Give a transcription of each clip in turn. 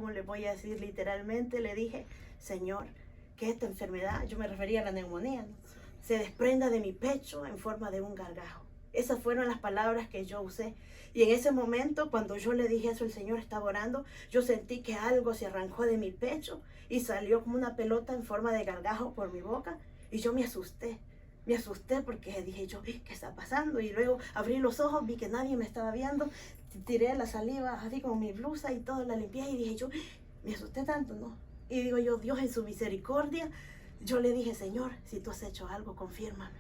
¿cómo le voy a decir? Literalmente le dije, Señor, que esta enfermedad, yo me refería a la neumonía, ¿no?, se desprenda de mi pecho en forma de un gargajo. Esas fueron las palabras que yo usé. Y en ese momento, cuando yo le dije eso, el Señor estaba orando, yo sentí que algo se arrancó de mi pecho y salió como una pelota en forma de gargajo por mi boca. Y yo me asusté. Me asusté porque dije yo, ¿qué está pasando? Y luego abrí los ojos, vi que nadie me estaba viendo, tiré la saliva así con mi blusa y todo, la limpié y dije yo, me asusté tanto, ¿no? Y digo yo, Dios en su misericordia, yo le dije, Señor, si tú has hecho algo, confírmame.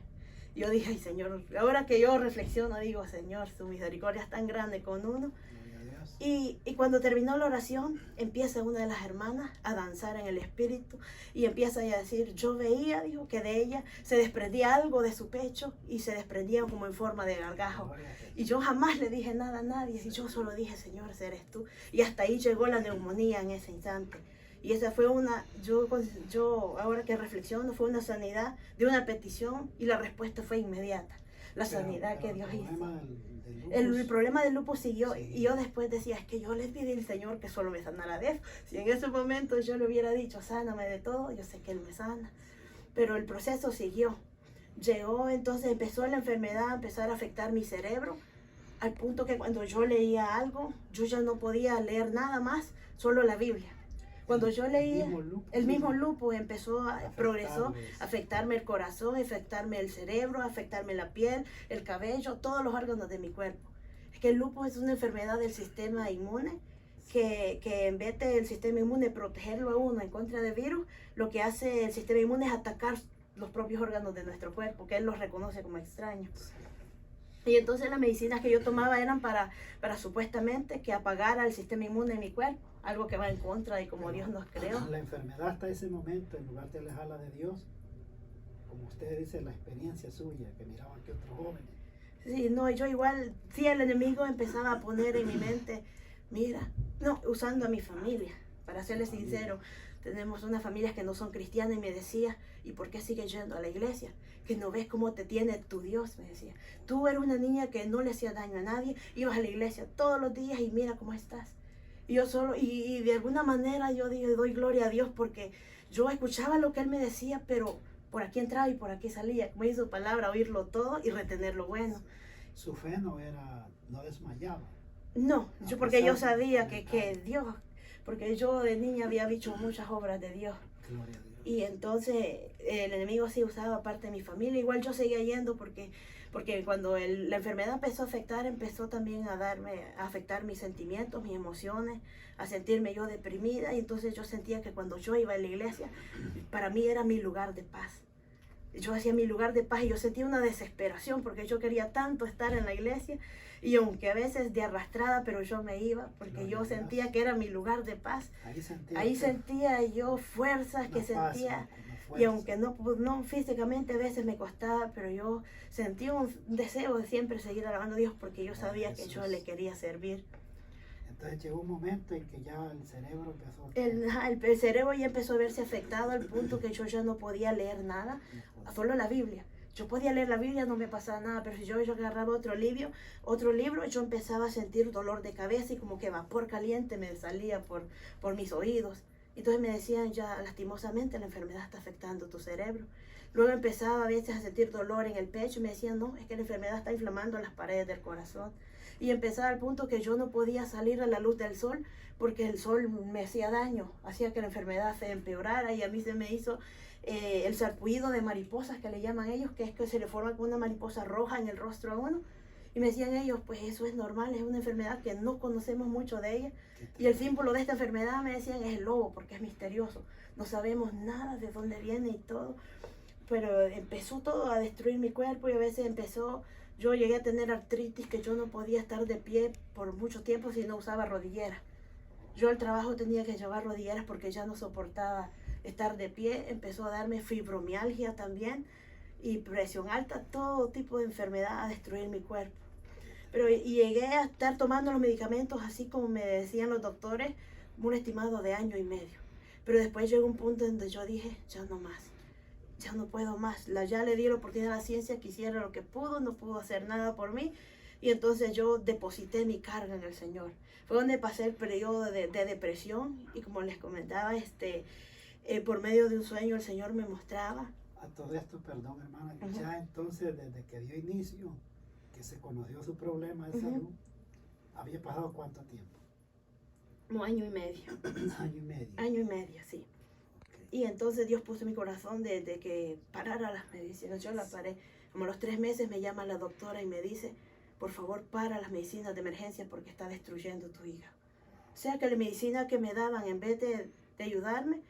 Yo dije, ay, Señor, ahora que yo reflexiono, digo, Señor, su misericordia es tan grande con uno. Y cuando terminó la oración, empieza una de las hermanas a danzar en el espíritu y empieza a decir, yo veía, dijo, que de ella se desprendía algo de su pecho y se desprendía como en forma de gargajo. Y yo jamás le dije nada a nadie, y yo solo dije, Señor, eres tú. Y hasta ahí llegó la neumonía en ese instante. Y esa fue yo ahora que reflexiono, fue una sanidad de una petición y la respuesta fue inmediata. La sanidad que Dios hizo. El problema del lupus siguió, sí. Y yo después decía, es que yo le pedí al Señor que solo me sanara de eso. Si en ese momento yo le hubiera dicho, sáname de todo, yo sé que Él me sana. Pero el proceso siguió. Llegó, entonces empezó la enfermedad a empezar a afectar mi cerebro, al punto que cuando yo leía algo, yo ya no podía leer nada más, solo la Biblia. Cuando yo leía, el mismo lupus progresó a afectarme el corazón, afectarme el cerebro, afectarme la piel, el cabello, todos los órganos de mi cuerpo. Es que el lupus es una enfermedad del sistema inmune que en vez del sistema inmune protegerlo a uno en contra del virus, lo que hace el sistema inmune es atacar los propios órganos de nuestro cuerpo, que él los reconoce como extraños. Y entonces las medicinas que yo tomaba eran para supuestamente que apagara el sistema inmune en mi cuerpo, algo que va en contra de como Dios nos creó. La enfermedad hasta ese momento, en lugar de alejarla de Dios, como usted dice, la experiencia suya, que miraban que otros jóvenes. Sí, no, yo igual, sí, el enemigo empezaba a poner en mi mente, mira, no, usando a mi familia, para serle sincero, tenemos unas familias que no son cristianas y me decía, ¿y por qué sigues yendo a la iglesia? Que no ves cómo te tiene tu Dios, me decía. Tú eres una niña que no le hacía daño a nadie, ibas a la iglesia todos los días y mira cómo estás. Y yo solo, y de alguna manera yo doy gloria a Dios porque yo escuchaba lo que Él me decía, pero por aquí entraba y por aquí salía, como dice su palabra, oírlo todo y retener lo bueno. Su fe no desmayaba. No, porque yo sabía que Dios, porque yo de niña había visto muchas obras de Dios. Gloria a Dios. Y entonces el enemigo sí usaba parte de mi familia. Igual yo seguía yendo porque cuando la enfermedad empezó a afectar, empezó también a afectar mis sentimientos, mis emociones, a sentirme yo deprimida. Y entonces yo sentía que cuando yo iba a la iglesia, para mí era mi lugar de paz. Yo hacía mi lugar de paz y yo sentía una desesperación porque yo quería tanto estar en la iglesia. Y aunque a veces de arrastrada, pero yo me iba porque yo sentía que era mi lugar de paz. Ahí sentía yo fuerzas que sentía. Y aunque no físicamente a veces me costaba, pero yo sentía un deseo de siempre seguir alabando a Dios porque yo sabía que yo le quería servir. Entonces llegó un momento en que ya el cerebro empezó... El cerebro ya empezó a verse afectado al punto que yo ya no podía leer nada, solo la Biblia. Yo podía leer la Biblia, no me pasaba nada, pero si yo agarraba otro libro, yo empezaba a sentir dolor de cabeza y como que vapor caliente me salía por mis oídos. Entonces me decían ya lastimosamente la enfermedad está afectando tu cerebro. Luego empezaba a veces a sentir dolor en el pecho y me decían no, es que la enfermedad está inflamando las paredes del corazón. Y empezaba al punto que yo no podía salir a la luz del sol porque el sol me hacía daño, hacía que la enfermedad se empeorara y a mí se me hizo el sarpullido de mariposas que le llaman ellos, que es que se le forma como una mariposa roja en el rostro a uno. Y me decían ellos, pues eso es normal, es una enfermedad que no conocemos mucho de ella. Y el símbolo de esta enfermedad, me decían, es el lobo, porque es misterioso. No sabemos nada de dónde viene y todo. Pero empezó todo a destruir mi cuerpo y a veces yo llegué a tener artritis que yo no podía estar de pie por mucho tiempo si no usaba rodilleras. Yo al trabajo tenía que llevar rodilleras porque ya no soportaba estar de pie. Empezó a darme fibromialgia también y presión alta, todo tipo de enfermedad a destruir mi cuerpo. Y llegué a estar tomando los medicamentos así como me decían los doctores, un estimado de 1 año y medio. Pero después llegó un punto donde yo dije, ya no más, ya no puedo más. Ya le di la oportunidad a la ciencia que hiciera lo que pudo, no pudo hacer nada por mí. Y entonces yo deposité mi carga en el Señor. Fue donde pasé el periodo de depresión y como les comentaba, por medio de un sueño el Señor me mostraba. A todo esto, perdón hermana, Ujú. ya entonces desde que dio inicio, que se conoció su problema de Ujú. salud, había pasado cuánto tiempo, Como año y medio. año y medio. Año y medio, sí. Ok. Y entonces Dios puso en mi corazón de que parara las medicinas. Yo las paré. Como a los 3 meses me llama la doctora y me dice, por favor, para las medicinas de emergencia porque está destruyendo tu hígado. O sea que la medicina que me daban, en vez de ayudarme,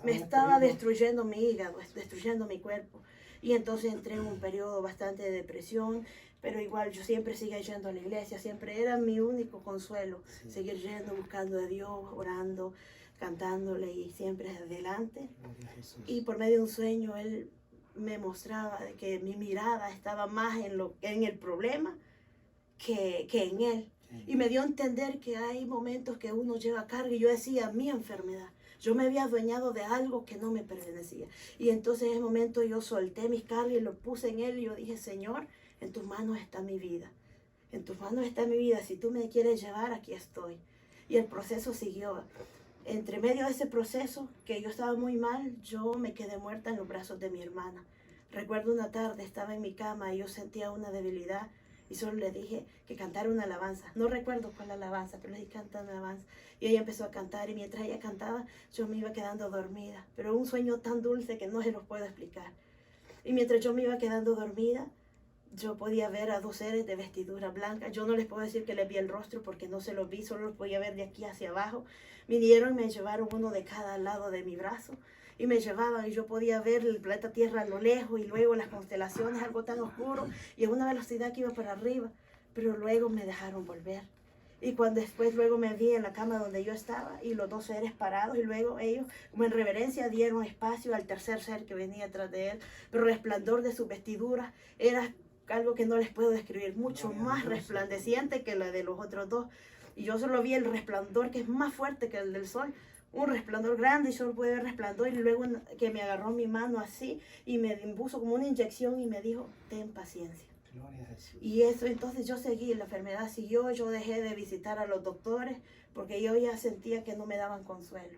me estaba destruyendo mi hígado, destruyendo mi cuerpo. Y entonces entré en un periodo bastante de depresión, pero igual yo siempre seguía yendo a la iglesia, siempre era mi único consuelo, Sí. seguir yendo, buscando a Dios, orando, cantándole y siempre adelante. Gloria a Jesús. Y por medio de un sueño Él me mostraba de que mi mirada estaba más en el problema que en Él. Y me dio a entender que hay momentos que uno lleva carga y yo decía, mi enfermedad. Yo me había adueñado de algo que no me pertenecía. Y entonces en ese momento yo solté mis cargas y lo puse en Él y yo dije, Señor, en tus manos está mi vida. En tus manos está mi vida. Si tú me quieres llevar, aquí estoy. Y el proceso siguió. Entre medio de ese proceso, que yo estaba muy mal, yo me quedé muerta en los brazos de mi hermana. Recuerdo una tarde, estaba en mi cama y yo sentía una debilidad y solo le dije que cantara una alabanza. No recuerdo cuál alabanza, pero le dije canta una alabanza. Y ella empezó a cantar y mientras ella cantaba, yo me iba quedando dormida. Pero un sueño tan dulce que no se los puedo explicar. Y mientras yo me iba quedando dormida, yo podía ver a 2 seres de vestidura blanca. Yo no les puedo decir que les vi el rostro porque no se los vi, solo los podía ver de aquí hacia abajo. Vinieron y me llevaron uno de cada lado de mi brazo y me llevaban y yo podía ver el planeta Tierra a lo lejos y luego las constelaciones, algo tan oscuro y a una velocidad que iba para arriba, pero luego me dejaron volver. Y cuando después luego me vi en la cama donde yo estaba y los 2 seres parados y luego ellos como en reverencia dieron espacio al tercer ser que venía detrás de él, pero el resplandor de sus vestiduras era algo que no les puedo describir, mucho más resplandeciente que la de los otros 2. Y yo solo vi el resplandor que es más fuerte que el del sol, un resplandor grande y solo pude ver resplandor y luego que me agarró mi mano así y me impuso como una inyección y me dijo, ten paciencia. Gloria a Jesús. Y eso, entonces yo seguí, la enfermedad siguió, yo dejé de visitar a los doctores porque yo ya sentía que no me daban consuelo.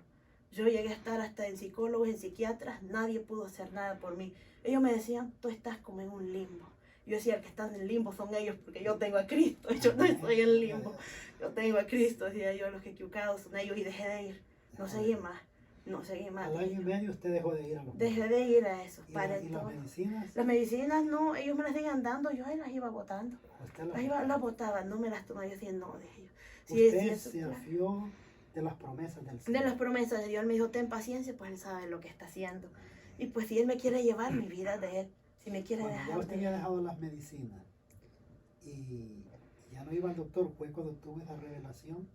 Yo llegué a estar hasta en psicólogos, en psiquiatras, nadie pudo hacer nada por mí. Ellos me decían, tú estás como en un limbo. Yo decía, que están en limbo son ellos porque yo tengo a Cristo, yo no estoy en limbo. Yo tengo a Cristo, decía yo, los que equivocados son ellos y dejé de ir. No seguí más, no seguí más. Al año y medio usted dejó de ir a los Dejé de ir a eso, ¿Y para las todo. medicinas? Las medicinas no, ellos me las seguían dando, yo las iba botando. Usted Las botaba, no me las tomaba, yo decía no de ellos. Usted se afió de las promesas del Señor. De las promesas de Dios, él me dijo, ten paciencia, pues él sabe lo que está haciendo. Y pues si él me quiere llevar, mi vida de él. Si me quiere Cuando dejar. ya usted había dejado las medicinas y ya no iba al doctor, ¿fue cuando tuvo esa revelación?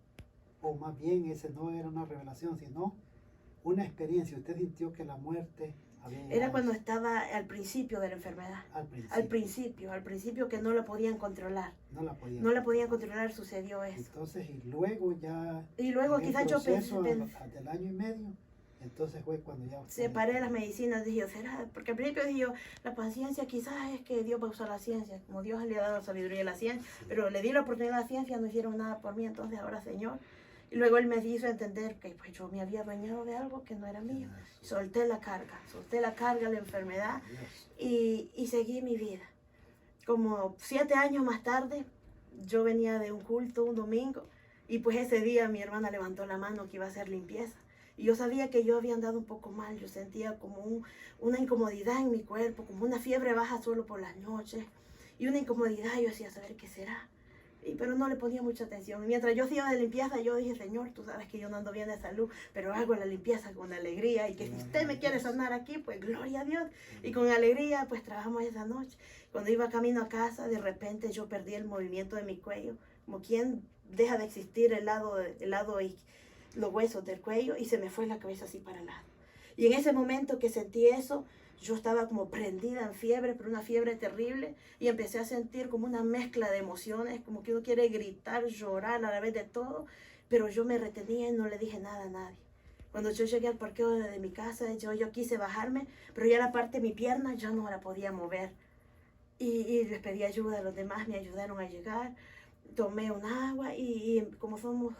O más bien ese no era una revelación, sino una experiencia. Usted sintió que la muerte había llegado. Era cuando estaba al principio de la enfermedad. Al principio que no la podían controlar. No la podían. No la podían controlar, sucedió eso. Entonces, y luego ya. Y luego quizás yo pensé. Del año y medio. Entonces fue cuando ya. Separé las medicinas, dije, ¿será? Porque al principio dije yo, la paciencia quizás es que Dios va a usar la ciencia, como Dios le ha dado la sabiduría a la ciencia, Sí. pero le di la oportunidad a la ciencia, no hicieron nada por mí, entonces ahora Señor. Y luego Él me hizo entender que pues yo me había bañado de algo que no era mío. Solté la carga, la enfermedad y seguí mi vida. Como 7 años más tarde, yo venía de un culto un domingo y pues ese día mi hermana levantó la mano que iba a hacer limpieza. Y yo sabía que yo había andado un poco mal, yo sentía como una incomodidad en mi cuerpo, como una fiebre baja solo por las noches y una incomodidad, yo decía, saber qué será. Pero no le ponía mucha atención. Y mientras yo hacía de limpieza, yo dije, Señor, tú sabes que yo no ando bien de salud, pero hago la limpieza con alegría y que si usted me quiere sanar aquí, pues gloria a Dios. Y con alegría, pues trabajamos esa noche. Cuando iba camino a casa, de repente yo perdí el movimiento de mi cuello, como quien deja de existir el lado y los huesos del cuello y se me fue la cabeza así para el lado. Y en ese momento que sentí eso, yo estaba como prendida en fiebre, pero una fiebre terrible, y empecé a sentir como una mezcla de emociones, como que uno quiere gritar, llorar a la vez de todo, pero yo me retenía y no le dije nada a nadie. Cuando yo llegué al parqueo de mi casa, yo quise bajarme, pero ya la parte de mi pierna ya no la podía mover. y les pedí ayuda a los demás, me ayudaron a llegar. Tomé un agua y como sabemos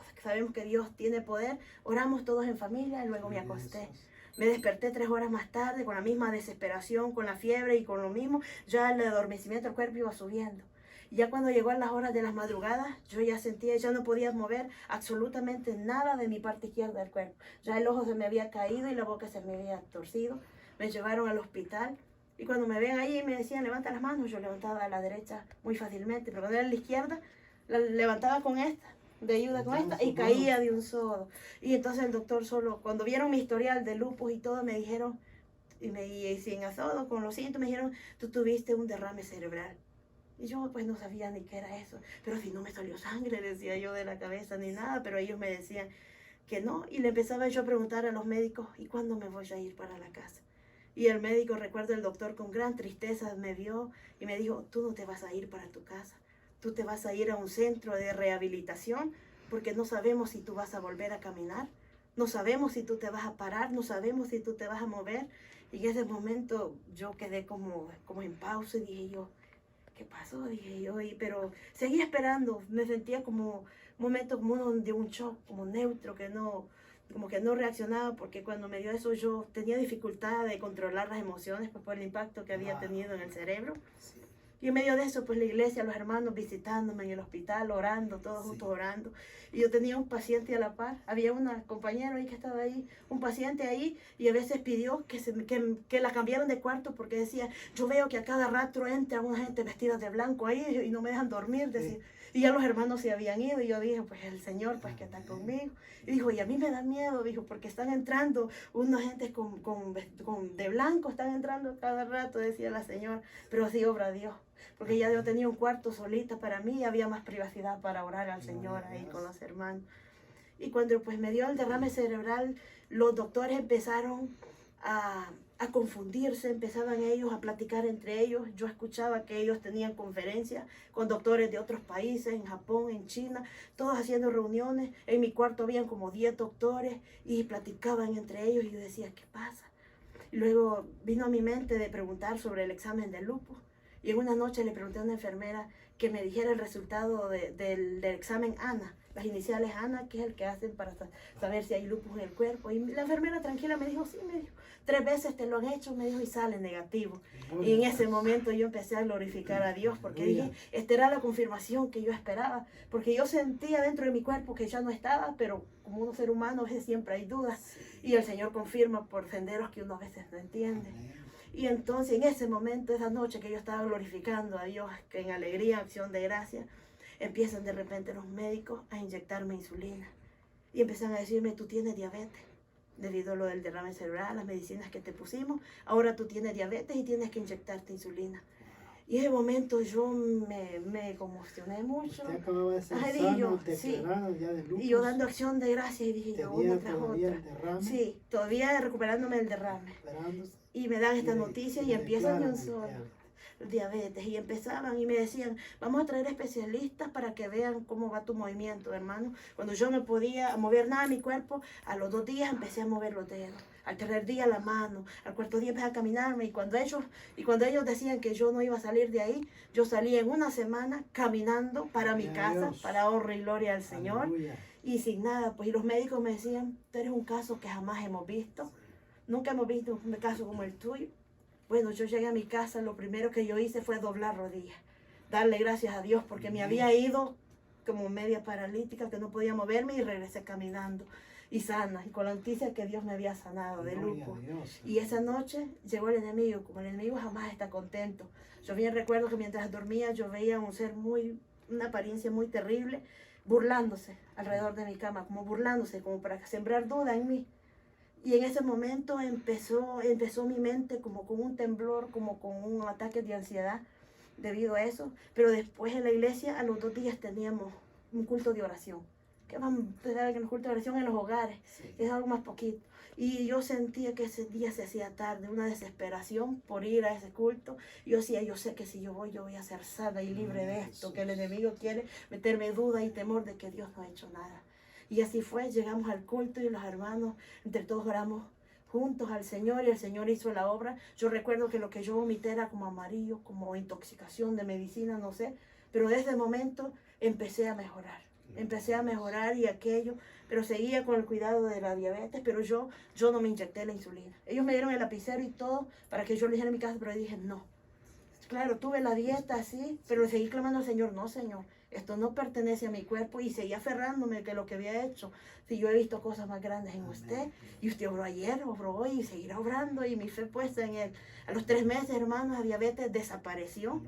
que Dios tiene poder, oramos todos en familia y luego me acosté. Me desperté 3 horas más tarde con la misma desesperación, con la fiebre y con lo mismo. Ya el adormecimiento del cuerpo iba subiendo. Y ya cuando llegó a las horas de las madrugadas, yo ya sentía, ya no podía mover absolutamente nada de mi parte izquierda del cuerpo. Ya el ojo se me había caído y la boca se me había torcido. Me llevaron al hospital. Y cuando me ven ahí me decían, levanta las manos, yo levantaba a la derecha muy fácilmente, pero cuando era a la izquierda, la levantaba con esta, de ayuda con esta, y caía de un solo. Y entonces el doctor solo, cuando vieron mi historial de lupus y todo, me dijeron, y sin azodo, con los síntomas, me dijeron, tú tuviste un derrame cerebral. Y yo pues no sabía ni qué era eso, pero si no me salió sangre, decía yo, de la cabeza ni nada, pero ellos me decían que no. Y le empezaba yo a preguntar a los médicos, ¿y cuándo me voy a ir para la casa? Y el médico, recuerdo el doctor con gran tristeza me vio y me dijo, tú no te vas a ir para tu casa, tú te vas a ir a un centro de rehabilitación porque no sabemos si tú vas a volver a caminar, no sabemos si tú te vas a parar, no sabemos si tú te vas a mover. Y en ese momento yo quedé como en pausa y dije yo, ¿qué pasó? Dije yo, pero seguí esperando, me sentía como un momento como de un shock, como neutro, como que no reaccionaba, porque cuando me dio eso yo tenía dificultad de controlar las emociones pues, por el impacto que había tenido en el cerebro. Sí. Y en medio de eso, pues la iglesia, los hermanos visitándome en el hospital, orando, todos juntos orando. Y yo tenía un paciente a la par, había una compañera ahí que estaba ahí, un paciente ahí, y a veces pidió que la cambiaran de cuarto porque decía, yo veo que a cada rato entra una gente vestida de blanco ahí y no me dejan dormir, decía. Y ya los hermanos se habían ido y yo dije, pues el Señor pues que está conmigo. Y dijo, y a mí me da miedo, dijo, porque están entrando unos gentes de blanco, están entrando cada rato, decía la señora, pero así obra Dios. Porque ya yo tenía un cuarto solita para mí y había más privacidad para orar al Señor ahí con los hermanos. Y cuando pues me dio el derrame cerebral, los doctores empezaron a confundirse, empezaban ellos a platicar entre ellos. Yo escuchaba que ellos tenían conferencias con doctores de otros países, en Japón, en China, todos haciendo reuniones. En mi cuarto habían como 10 doctores y platicaban entre ellos y yo decía, ¿qué pasa? Y luego vino a mi mente de preguntar sobre el examen de lupus. Y en una noche le pregunté a una enfermera que me dijera el resultado del examen ANA, las iniciales ANA, que es el que hacen para saber si hay lupus en el cuerpo. Y la enfermera tranquila me dijo, sí, me dijo, 3 veces te lo han hecho, me dijo, y sale negativo. Y en ese momento yo empecé a glorificar a Dios, porque dije, esta era la confirmación que yo esperaba, porque yo sentía dentro de mi cuerpo que ya no estaba, pero como un ser humano a veces siempre hay dudas, y el Señor confirma por senderos que uno a veces no entiende. Y entonces en ese momento, esa noche que yo estaba glorificando a Dios, que en alegría, acción de gracia, empiezan de repente los médicos a inyectarme insulina. Y empiezan a decirme, tú tienes diabetes, debido a lo del derrame cerebral, las medicinas que te pusimos, ahora tú tienes diabetes y tienes que inyectarte insulina. Y en ese momento yo me conmocioné mucho. Usted acababa de ser declarado ya de lupus. Y yo dando acción de gracia y dije yo, una tras otra. Sí, todavía recuperándome del derrame. Y me dan esta noticia y empiezan de un solo. Diabetes. Y empezaban y me decían, vamos a traer especialistas para que vean cómo va tu movimiento, hermano. Cuando yo no podía mover nada de mi cuerpo, a los 2 días empecé a mover los dedos. Al 3er día la mano, al 4.º día empecé a caminarme y cuando ellos decían que yo no iba a salir de ahí, yo salí en una semana caminando para mi casa, para honra y gloria al Señor. Aleluya. Y sin nada, pues y los médicos me decían, tú eres un caso que jamás hemos visto, nunca hemos visto un caso como el tuyo. Bueno, yo llegué a mi casa, lo primero que yo hice fue doblar rodillas, darle gracias a Dios porque me había ido como media paralítica, que no podía moverme y regresé caminando y sana, y con la noticia que Dios me había sanado de lupus. Y esa noche llegó el enemigo, como el enemigo jamás está contento. Yo bien recuerdo que mientras dormía yo veía un ser una apariencia muy terrible, burlándose alrededor de mi cama, como burlándose, como para sembrar duda en mí. Y en ese momento empezó mi mente como con un temblor, como con un ataque de ansiedad debido a eso. Pero después en la iglesia, a los 2 días teníamos un culto de oración. Que vamos a empezar con el culto de oración en los hogares, es algo más poquito. Y yo sentía que ese día se hacía tarde, una desesperación por ir a ese culto. Y yo decía, yo sé que si yo voy a ser sana y libre de esto, que el enemigo quiere meterme duda y temor de que Dios no ha hecho nada. Y así fue, llegamos al culto y los hermanos, entre todos oramos juntos al Señor y el Señor hizo la obra. Yo recuerdo que lo que yo vomité era como amarillo, como intoxicación de medicina, no sé, pero desde el momento empecé a mejorar. Empecé a mejorar y aquello, pero seguía con el cuidado de la diabetes, pero yo no me inyecté la insulina. Ellos me dieron el lapicero y todo para que yo lo hiciera en mi casa, pero dije no. Claro, tuve la dieta así, pero le seguí clamando al Señor, no Señor, esto no pertenece a mi cuerpo, y seguí aferrándome que lo que había hecho. Si yo he visto cosas más grandes en usted, y usted obró ayer, obró hoy y seguirá obrando, y mi fe puesta en él. A los 3 meses, hermanos, la diabetes desapareció,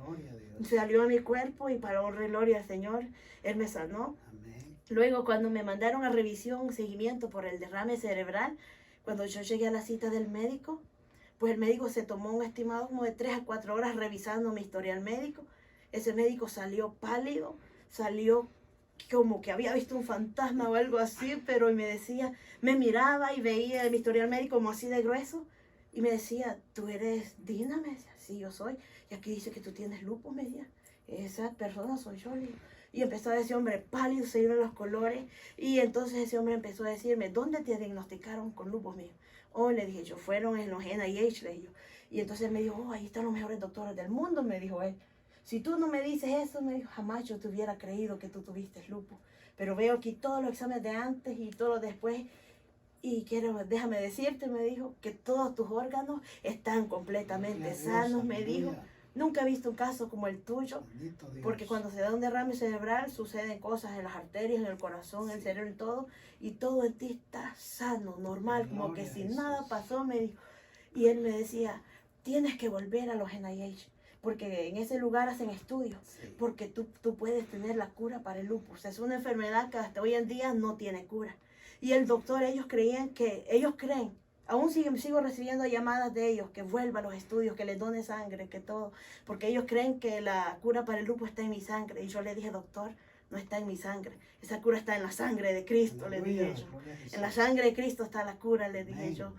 salió a mi cuerpo, y para honra y gloria al Señor, él me sanó. Amén. Luego, cuando me mandaron a revisión, seguimiento por el derrame cerebral, cuando yo llegué a la cita del médico, pues el médico se tomó un estimado como de 3 a 4 horas revisando mi historial médico. Ese médico salió pálido, salió como que había visto un fantasma o algo así, pero me decía, me miraba y veía mi historial médico como así de grueso, y me decía, ¿tú eres Dina? Me decía, sí, yo soy. Y aquí dice que tú tienes lupus, me decía. Esa persona soy yo. Y empezó a decir, hombre pálido, se iban los colores. Y entonces ese hombre empezó a decirme, ¿dónde te diagnosticaron con lupus mío? Oh, le dije yo, fueron en los NIH, le dije yo. Y entonces me dijo, oh, ahí están los mejores doctores del mundo, me dijo él. Si tú no me dices eso, me dijo, jamás yo te hubiera creído que tú tuviste lupus. Pero veo aquí todos los exámenes de antes y todo lo después. Y déjame decirte, me dijo, que todos tus órganos están completamente sanos, me dijo. Nunca he visto un caso como el tuyo, porque cuando se da un derrame cerebral suceden cosas en las arterias, en el corazón, en el cerebro y todo en ti está sano, normal, como que si nada pasó, me dijo. Y él me decía, tienes que volver a los NIH, porque en ese lugar hacen estudios, porque tú puedes tener la cura para el lupus. Es una enfermedad que hasta hoy en día no tiene cura. Y el doctor, ellos creen, aún sigo recibiendo llamadas de ellos, que vuelva a los estudios, que les done sangre, que todo, porque ellos creen que la cura para el lupus está en mi sangre. Y yo le dije, doctor, no está en mi sangre, esa cura está en la sangre de Cristo, le dije yo. En la sangre de Cristo está la cura, le dije yo.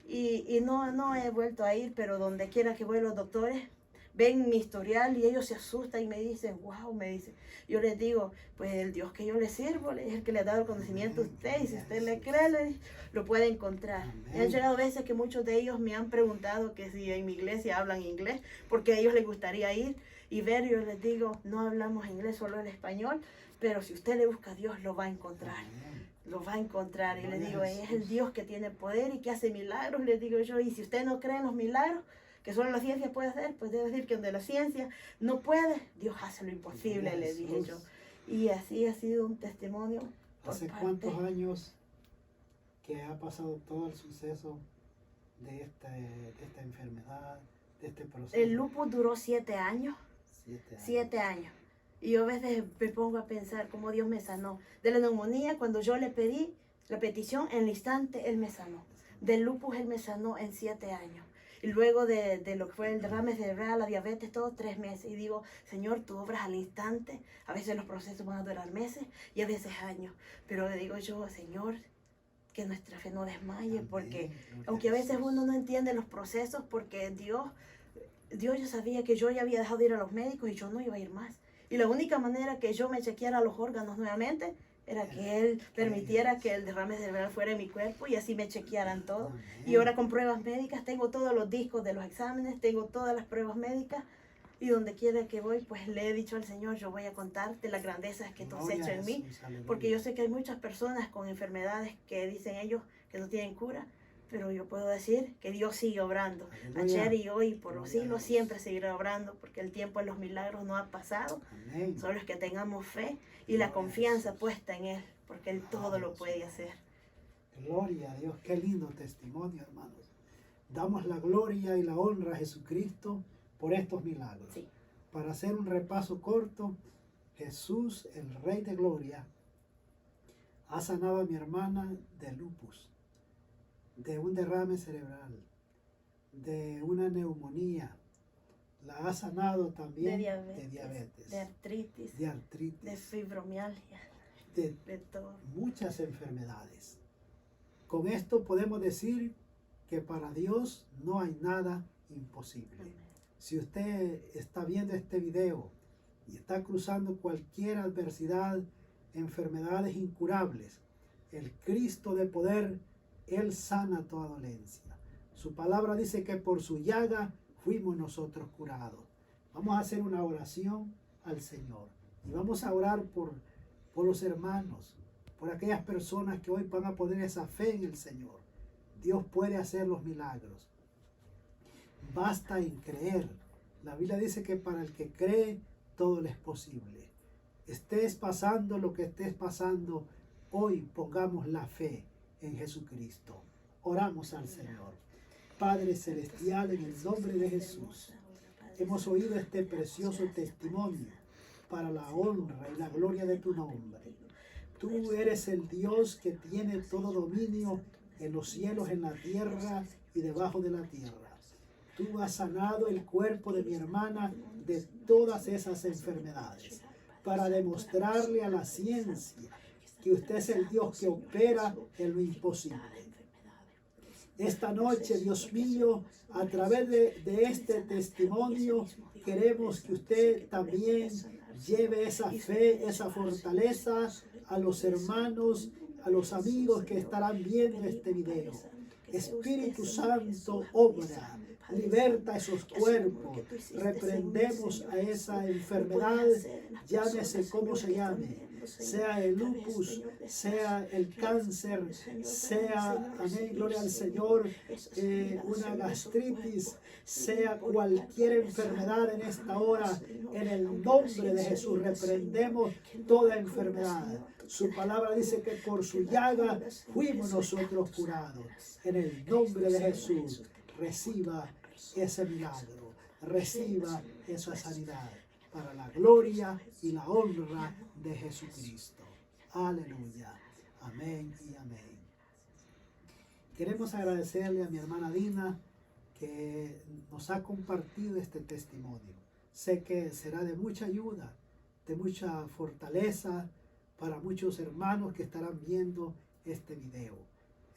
Y no he vuelto a ir, pero donde quiera que voy, los doctores ven mi historial y ellos se asustan y me dicen, wow, me dicen. Yo les digo, pues el Dios que yo le sirvo es el que le ha dado el conocimiento a usted, y si usted le cree, lo puede encontrar. Me han llegado veces que muchos de ellos me han preguntado que si en mi iglesia hablan inglés, porque a ellos les gustaría ir y ver. Yo les digo, no hablamos inglés, solo el español, pero si usted le busca a Dios, lo va a encontrar. Lo va a encontrar. Y les digo, es el Dios que tiene poder y que hace milagros, les digo yo. Y si usted no cree en los milagros que solo la ciencia puede hacer, pues debe decir que donde la ciencia no puede, Dios hace lo imposible, le dije yo. Y así ha sido un testimonio. ¿Hace cuántos años que ha pasado todo el suceso de esta enfermedad, de este proceso? El lupus duró 7 años. 7 años. Y yo a veces me pongo a pensar cómo Dios me sanó. De la neumonía, cuando yo le pedí la petición, en el instante Él me sanó. Del lupus Él me sanó en 7 años. Y luego de lo que fue el derrame cerebral, la diabetes, todo 3 meses. Y digo, Señor, tú obras al instante. A veces los procesos van a durar meses y a veces años. Pero le digo yo, Señor, que nuestra fe no desmaye, porque aunque a veces uno no entiende los procesos, porque Dios ya sabía que yo ya había dejado de ir a los médicos y yo no iba a ir más. Y la única manera que yo me chequeara los órganos nuevamente era que Él permitiera que el derrame cerebral fuera en mi cuerpo y así me chequearan todo. Y ahora con pruebas médicas, tengo todos los discos de los exámenes, tengo todas las pruebas médicas, y donde quiera que voy, pues le he dicho al Señor, yo voy a contarte las grandezas que tú has hecho en mí, porque yo sé que hay muchas personas con enfermedades que dicen ellos que no tienen cura, pero yo puedo decir que Dios sigue obrando. Ayer y hoy, por los siglos, siempre seguirá obrando, porque el tiempo de los milagros no ha pasado. Solo es que tengamos fe y la confianza puesta en Él, porque Él todo lo puede hacer. Gloria a Dios, qué lindo testimonio, hermanos. Damos la gloria y la honra a Jesucristo por estos milagros. Sí. Para hacer un repaso corto, Jesús, el Rey de Gloria, ha sanado a mi hermana de lupus, de un derrame cerebral, de una neumonía. La ha sanado también de diabetes, de artritis, de fibromialgia, de todo. Muchas enfermedades. Con esto podemos decir que para Dios no hay nada imposible. Amén. Si usted está viendo este video y está cruzando cualquier adversidad, enfermedades incurables, el Cristo de poder, Él sana toda dolencia. Su palabra dice que por su llaga fuimos nosotros curados. Vamos a hacer una oración al Señor. Y vamos a orar por los hermanos, por aquellas personas que hoy van a poner esa fe en el Señor. Dios puede hacer los milagros. Basta en creer. La Biblia dice que para el que cree, todo le es posible. Estés pasando lo que estés pasando, hoy pongamos la fe en Jesucristo. Oramos al Señor. Padre Celestial, en el nombre de Jesús, hemos oído este precioso testimonio para la honra y la gloria de tu nombre. Tú eres el Dios que tiene todo dominio en los cielos, en la tierra y debajo de la tierra. Tú has sanado el cuerpo de mi hermana de todas esas enfermedades para demostrarle a la ciencia que usted es el Dios que opera en lo imposible. Esta noche, Dios mío, a través de este testimonio, queremos que usted también lleve esa fe, esa fortaleza a los hermanos, a los amigos que estarán viendo este video. Espíritu Santo, obra, liberta esos cuerpos, reprendemos a esa enfermedad, llámese como se llame, sea el lupus, sea el cáncer, sea, amén, gloria al Señor, una gastritis, sea cualquier enfermedad en esta hora, en el nombre de Jesús reprendemos toda enfermedad. Su palabra dice que por su llaga fuimos nosotros curados. En el nombre de Jesús, reciba ese milagro, reciba esa sanidad para la gloria y la honra de Jesucristo. Aleluya. Amén y amén. Queremos agradecerle a mi hermana Dina que nos ha compartido este testimonio. Sé que será de mucha ayuda, de mucha fortaleza para muchos hermanos que estarán viendo este video.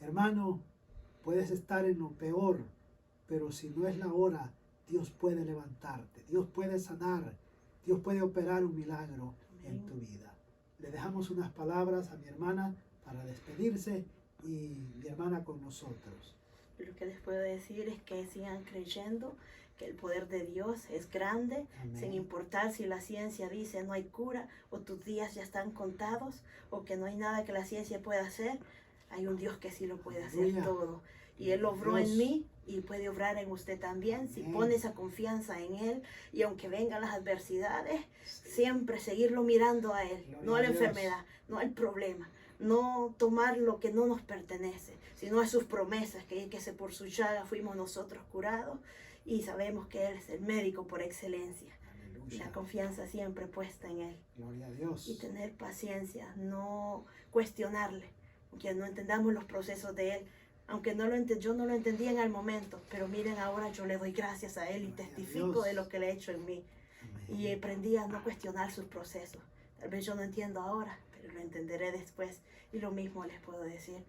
Hermano, puedes estar en lo peor, pero si no es la hora, Dios puede levantarte, Dios puede sanar, Dios puede operar un milagro en tu vida. Le dejamos unas palabras a mi hermana para despedirse y mi hermana con nosotros. Lo que les puedo decir es que sigan creyendo que el poder de Dios es grande, Amén. Sin importar si la ciencia dice no hay cura o tus días ya están contados o que no hay nada que la ciencia pueda hacer. Hay un Dios que sí lo puede hacer Aleluya. Todo. Y Él obró Dios. en mí y puede obrar en usted también. Amén. Si pone esa confianza en Él y aunque vengan las adversidades, siempre seguirlo mirando a Él, Gloria no a la a Dios. enfermedad, no al problema. No tomar lo que no nos pertenece, sino a sus promesas, que por su llaga fuimos nosotros curados y sabemos que Él es el médico por excelencia. Y la confianza siempre puesta en Él. Gloria a Dios. Y tener paciencia, no cuestionarle, aunque no entendamos los procesos de Él, aunque yo no lo entendía en el momento, pero miren ahora yo le doy gracias a Él y Gloria a testifico Dios. de lo que Él ha hecho en mí. Amén. Y aprendí a no cuestionar sus procesos. Tal vez yo no entiendo ahora, pero lo entenderé después. Y lo mismo les puedo decir.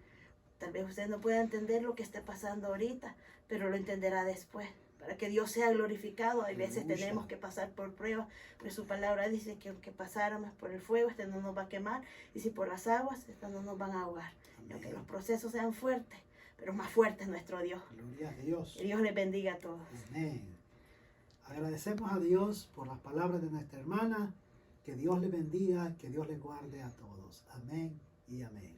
Tal vez usted no pueda entender lo que esté pasando ahorita, pero lo entenderá después. Para que Dios sea glorificado, hay veces Aleluya. tenemos que pasar por pruebas, pero su palabra dice que aunque pasáramos por el fuego, este no nos va a quemar, y si por las aguas, estas no nos van a ahogar. Y aunque los procesos sean fuertes, pero más fuerte es nuestro Dios. Gloria a Dios. Que Dios les bendiga a todos. Amén. Agradecemos a Dios por las palabras de nuestra hermana. Que Dios le bendiga, que Dios le guarde a todos. Amén y amén.